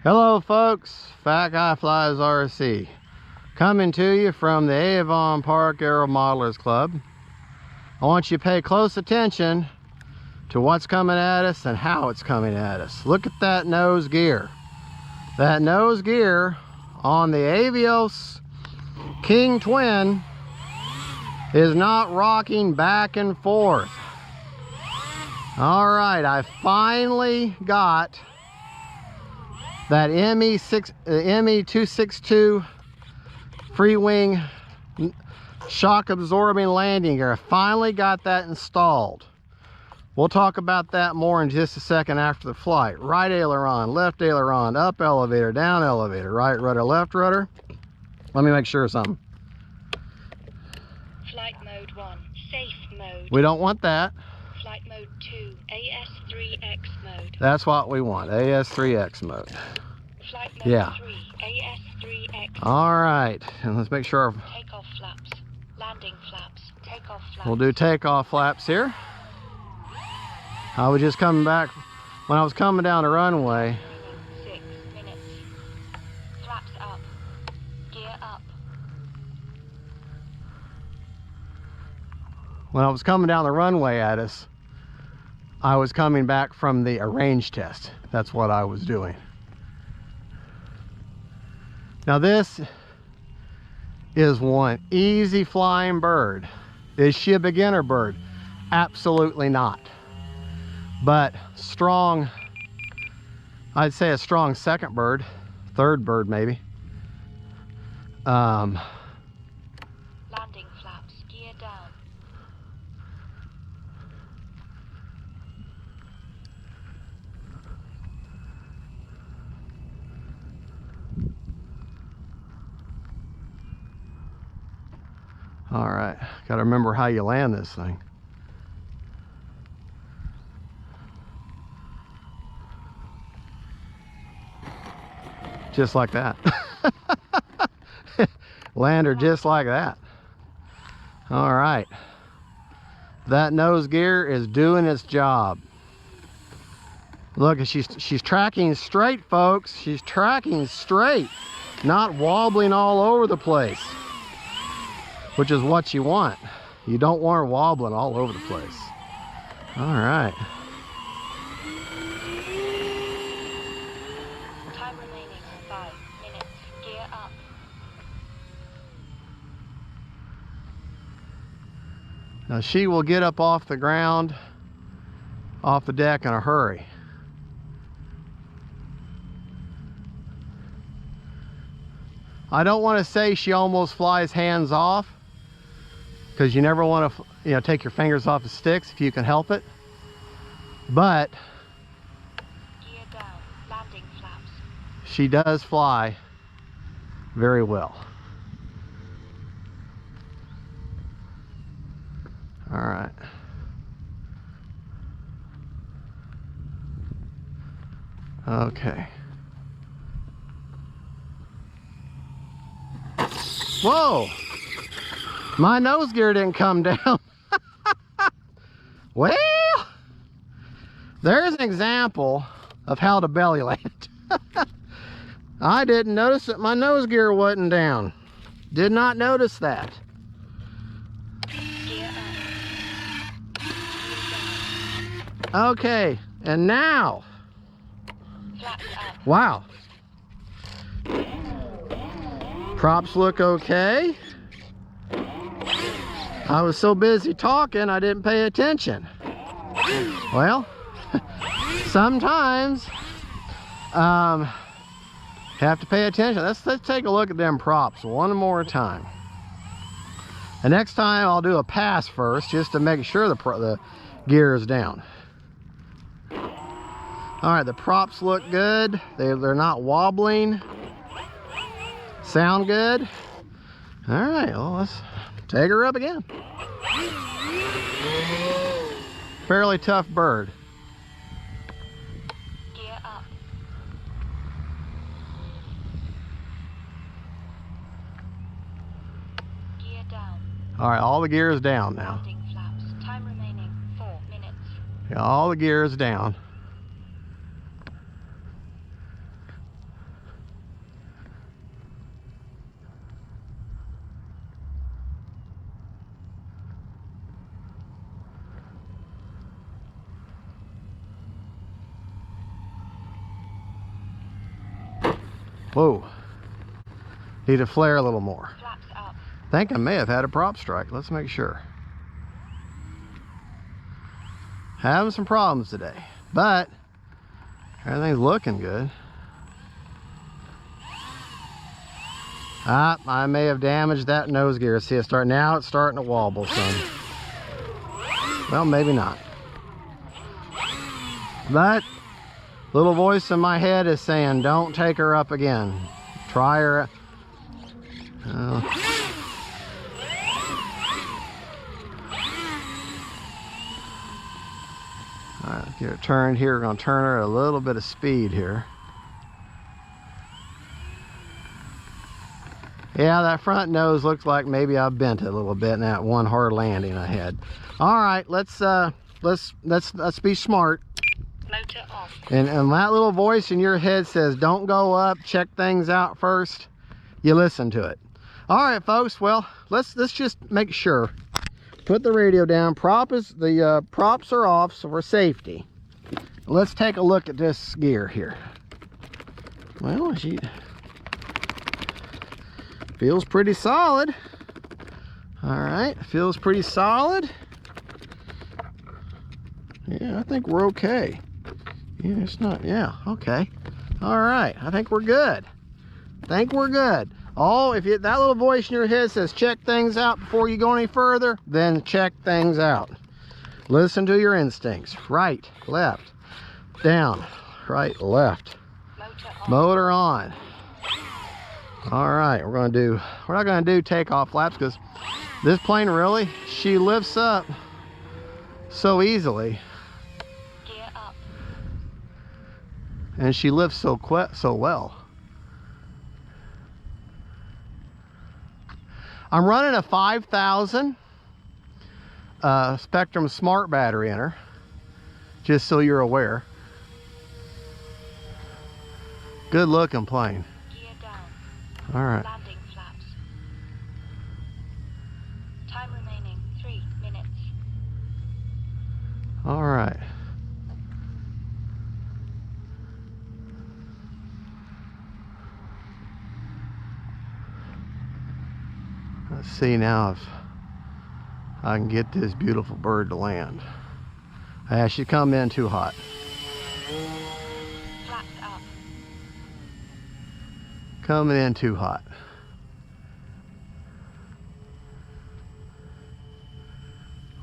Hello folks, Fat Guy Flies RC coming to you from the Avon Park Aero Modelers Club. I want you to pay close attention to what's coming at us and how it's coming at us. Look at that nose gear. That nose gear on the Avios King Twin is not rocking back and forth. All right, I finally got that ME262 free wing shock absorbing landing gear. I finally got that installed. We'll talk about that more in just a second after the flight. Right aileron, left aileron, up elevator, down elevator, right rudder, left rudder. Let me make sure of something. Flight mode 1, safe mode. We don't want that. Flight mode 2, AS3X mode. That's what we want, AS3X mode. Flight mode 3, AS3X. All right, and let's make sure. Takeoff flaps, landing flaps, takeoff flaps. We'll do takeoff flaps here. I was just coming back, when I was coming down the runway. 6 minutes. Flaps up, gear up. When I was coming down the runway at us, I was coming back from the range test. That's what I was doing. Now this is one easy flying bird. Is she a beginner bird? Absolutely not. But strong, I'd say a strong second bird, third bird maybe. Landing flaps, gear down. All right, got to remember how you land this thing. Just like that. Land her just like that. All right, that nose gear is doing its job. Look, she's tracking straight, folks. She's tracking straight, not wobbling all over the place, which is what you want. You don't want her wobbling all over the place. All right. Time remaining 5 minutes. Gear up. Now she will get up off the ground, off the deck in a hurry. I don't want to say she almost flies hands off, because you never want to, take your fingers off the sticks if you can help it. But Gear down. Landing flaps. she does fly very well. All right. Okay. Whoa! My nose gear didn't come down. Well, there's an example of how to belly land. I didn't notice that my nose gear wasn't down. Did not notice that. Gear up. Okay, and now. Flaps up. Wow. Props look okay. I was so busy talking, I didn't pay attention. Well, sometimes have to pay attention. Let's take a look at them props one more time. The next time I'll do a pass first, just to make sure the gear is down. All right, the props look good. They're not wobbling. Sound good. All right, well, let's take her up again. Fairly tough bird. Gear up. Gear down. All right, all the gear is down now. Landing flaps. Time remaining 4 minutes. Yeah, all the gear is down. Whoa. Need to flare a little more. Flaps up. I think I may have had a prop strike. Let's make sure. Having some problems today, but everything's looking good. Ah, I may have damaged that nose gear. See, it's starting to wobble some. Well, maybe not. But little voice in my head is saying, don't take her up again. Try her. All right, get her turned here. We're going to turn her at a little bit of speed here. Yeah, that front nose looks like maybe I bent it a little bit in that one hard landing I had. All right, let's be smart. Motor off. And that little voice in your head says, don't go up, check things out first. You listen to it. All right, folks. Well, let's just make sure. Put the radio down. The props are off, so for safety. Let's take a look at this gear here. Well, she feels pretty solid. All right, feels pretty solid. Yeah, I think we're okay. Yeah, it's not. Yeah, okay. All right, I think we're good. Oh, if that little voice in your head says check things out before you go any further, then check things out. Listen to your instincts. Right, left, down, right, left. Motor on. All right, we're not gonna do takeoff flaps because this plane really, she lifts up so easily. Gear up. And she lifts so well. I'm running a 5,000 Spectrum Smart battery in her, just so you're aware. Good looking plane. Gear down. All right. Landing flaps. Time remaining 3 minutes. All right. Let's see now if I can get this beautiful bird to land. She come in too hot. Flaps up. Coming in too hot.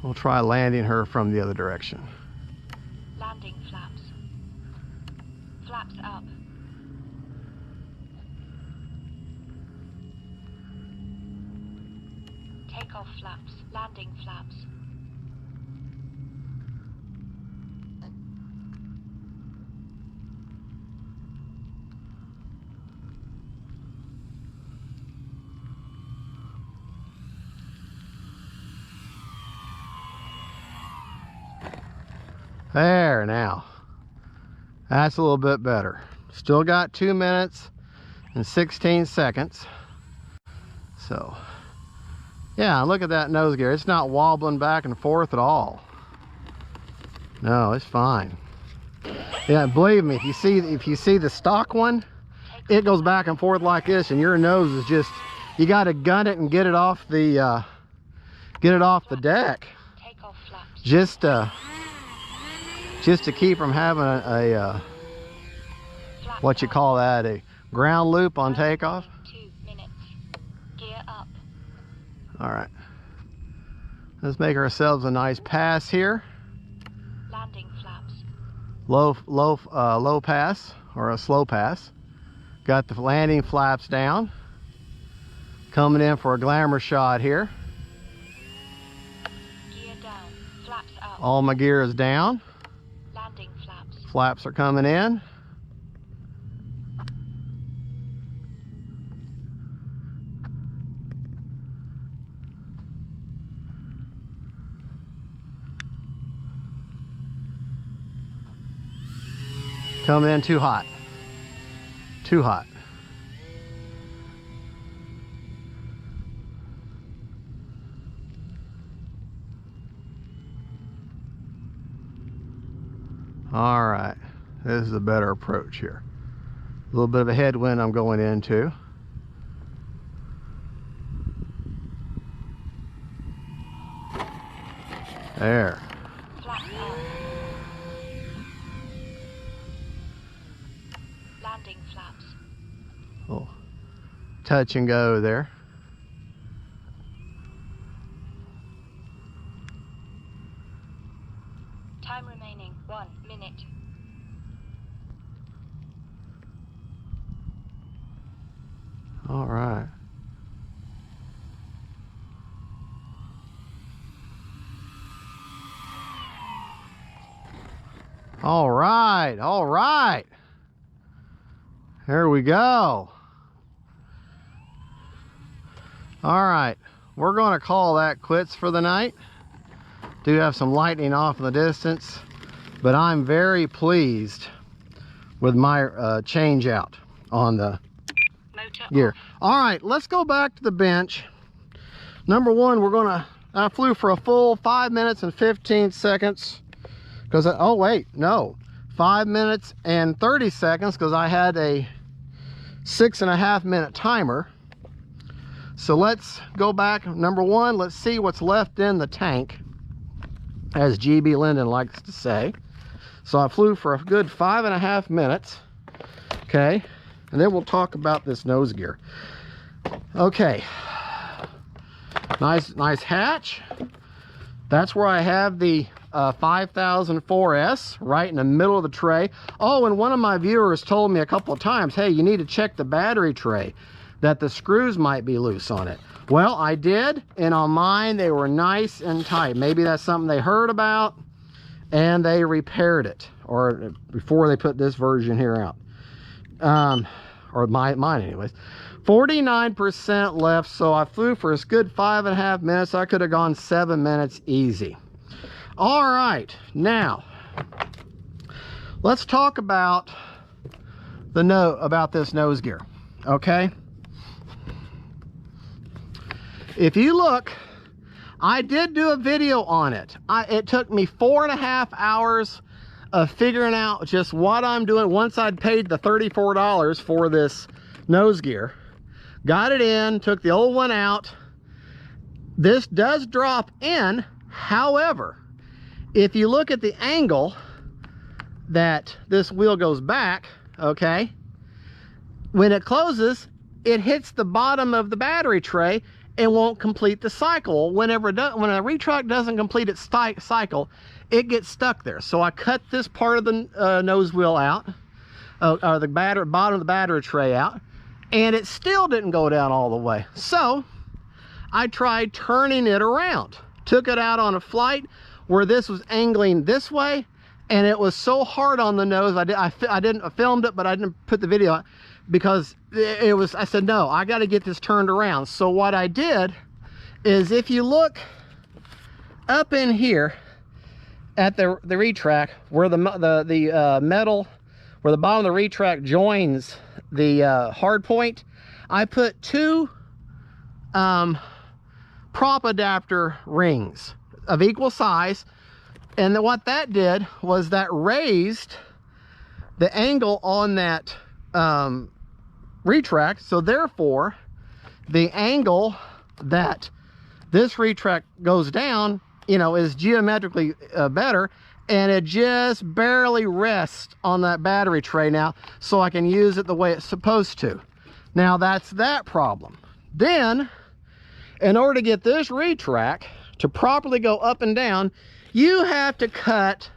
We'll try landing her from the other direction. Landing flaps. Flaps up. Takeoff flaps. Landing flaps. There now. That's a little bit better. Still got 2 minutes and 16 seconds. So, yeah, look at that nose gear. It's not wobbling back and forth at all. No, it's fine. Yeah, believe me, if you see the stock one, it goes back and forth like this, and your nose is just, you got to gun it and get it off the deck. Takeoff flaps. Just to keep from having a what you call that, a ground loop on takeoff. 2 minutes. Gear up. All right. Let's make ourselves a nice pass here. Landing flaps. Low pass or a slow pass. Got the landing flaps down. Coming in for a glamour shot here. Gear down. Flaps up. All my gear is down. Landing flaps. Flaps are coming in. Coming in too hot. Too hot. All right, this is a better approach here. little bit of a headwind I'm going into. There. Flat tire. Landing flaps. Oh, touch and go there. Time remaining 1 minute. All right. All right, all right. There we go. All right, we're going to call that quits for the night. Do have some lightning off in the distance, but I'm very pleased with my change out on the Motor gear. off. All right, let's go back to the bench. Number one, I flew for a full 5 minutes and 15 seconds. Because, oh wait, no, 5 minutes and 30 seconds because I had a 6.5 minute timer. So let's go back. Number one, let's see what's left in the tank, as GB Linden likes to say. So I flew for a good 5.5 minutes. Okay, and then we'll talk about this nose gear. Okay, nice hatch. That's where I have the 5004S right in the middle of the tray. Oh, and one of my viewers told me a couple of times, hey, you need to check the battery tray, that the screws might be loose on it. Well, I did, and on mine they were nice and tight. Maybe that's something they heard about and they repaired it, or before they put this version here out, or mine anyways. 49% left, so I flew for a good 5.5 minutes. I could have gone 7 minutes easy. All right, now let's talk about this nose gear. Okay, if you look, I did do a video on it. It took me 4.5 hours of figuring out just what I'm doing. Once I'd paid the $34 for this nose gear, got it in, took the old one out. This does drop in. However, if you look at the angle that this wheel goes back, okay, when it closes, it hits the bottom of the battery tray and won't complete the cycle. When a retract doesn't complete its cycle, it gets stuck there. So I cut this part of the nose wheel out, or the bottom of the battery tray out, and it still didn't go down all the way. So I tried turning it around, took it out on a flight where this was angling this way, and it was so hard on the nose. I filmed it, but I didn't put the video on because it was, I said, no, I got to get this turned around. So what I did is, if you look up in here at the retract, where the metal, where the bottom of the retract joins the hard point, I put two prop adapter rings of equal size, and then what that did was that raised the angle on that retract. So therefore, the angle that this retract goes down, you know, is geometrically better, and it just barely rests on that battery tray now, so I can use it the way it's supposed to. Now that's that problem. Then, in order to get this retract to properly go up and down, you have to cut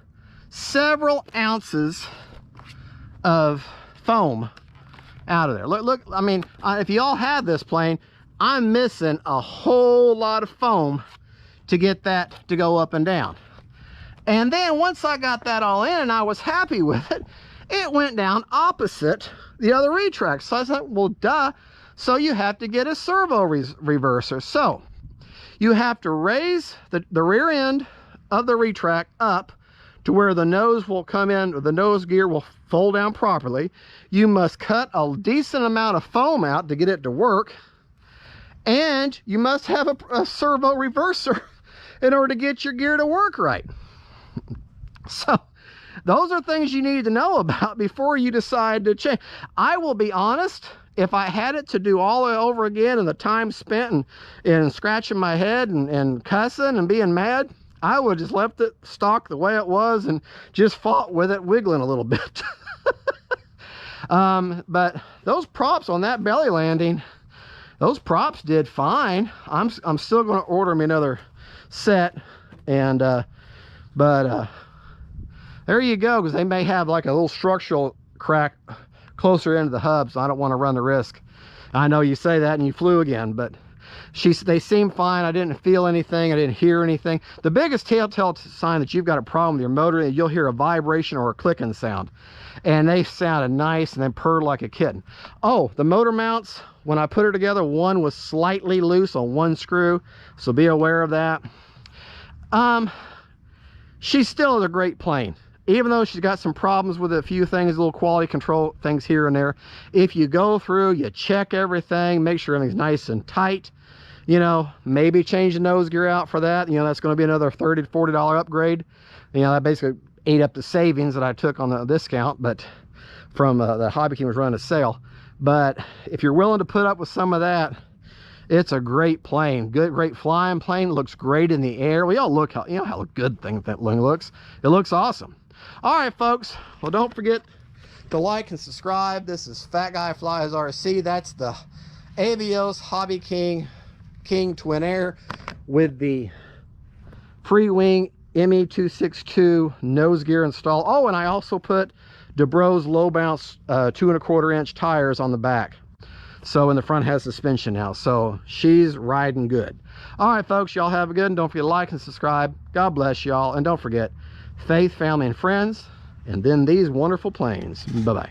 several ounces of foam out of there. Look, I mean, if you all have this plane, I'm missing a whole lot of foam to get that to go up and down. And then once I got that all in and I was happy with it, it went down opposite the other retract. So I thought, well, duh. So you have to get a servo reverser. So you have to raise the rear end of the retract up to where the nose will come in, or the nose gear will fold down properly. You must cut a decent amount of foam out to get it to work. And you must have a servo reverser in order to get your gear to work right. So those are things you need to know about before you decide to change. I will be honest, if I had it to do all over again and the time spent in scratching my head and cussing and being mad, I would have just left it stock the way it was and just fought with it, wiggling a little bit. But those props on that belly landing, those props did fine. I'm still going to order me another set, and there you go, because they may have like a little structural crack closer into the hub, so I don't want to run the risk. I know you say that and you flew again, but they seem fine. I didn't feel anything. I didn't hear anything. The biggest telltale sign that you've got a problem with your motor is you'll hear a vibration or a clicking sound, and they sounded nice and then purred like a kitten. Oh, the motor mounts, when I put her together, one was slightly loose on one screw, so be aware of that. She still is a great plane, even though she's got some problems with a few things, little quality control things here and there. If you go through, you check everything, make sure everything's nice and tight, you know, maybe change the nose gear out for that. You know, that's going to be another $30 to $40 upgrade. You know, that basically ate up the savings that I took on the discount, but from the Hobby King was running a sale. But if you're willing to put up with some of that, it's a great plane. Great flying plane. Looks great in the air. We all look how, you know, how good thing that thing looks. It looks awesome. All right, folks. Well, don't forget to like and subscribe. This is Fat Guy Flies RC. That's the Avios Hobby King Twin Air with the free wing ME262 nose gear installed. Oh, and I also put DeBro's low bounce 2 1/4 inch tires on the back. So in the front has suspension now, so she's riding good. All right, folks, y'all have a good one. Don't forget to like and subscribe. God bless y'all, and don't forget faith, family, and friends, and then these wonderful planes. Bye-bye.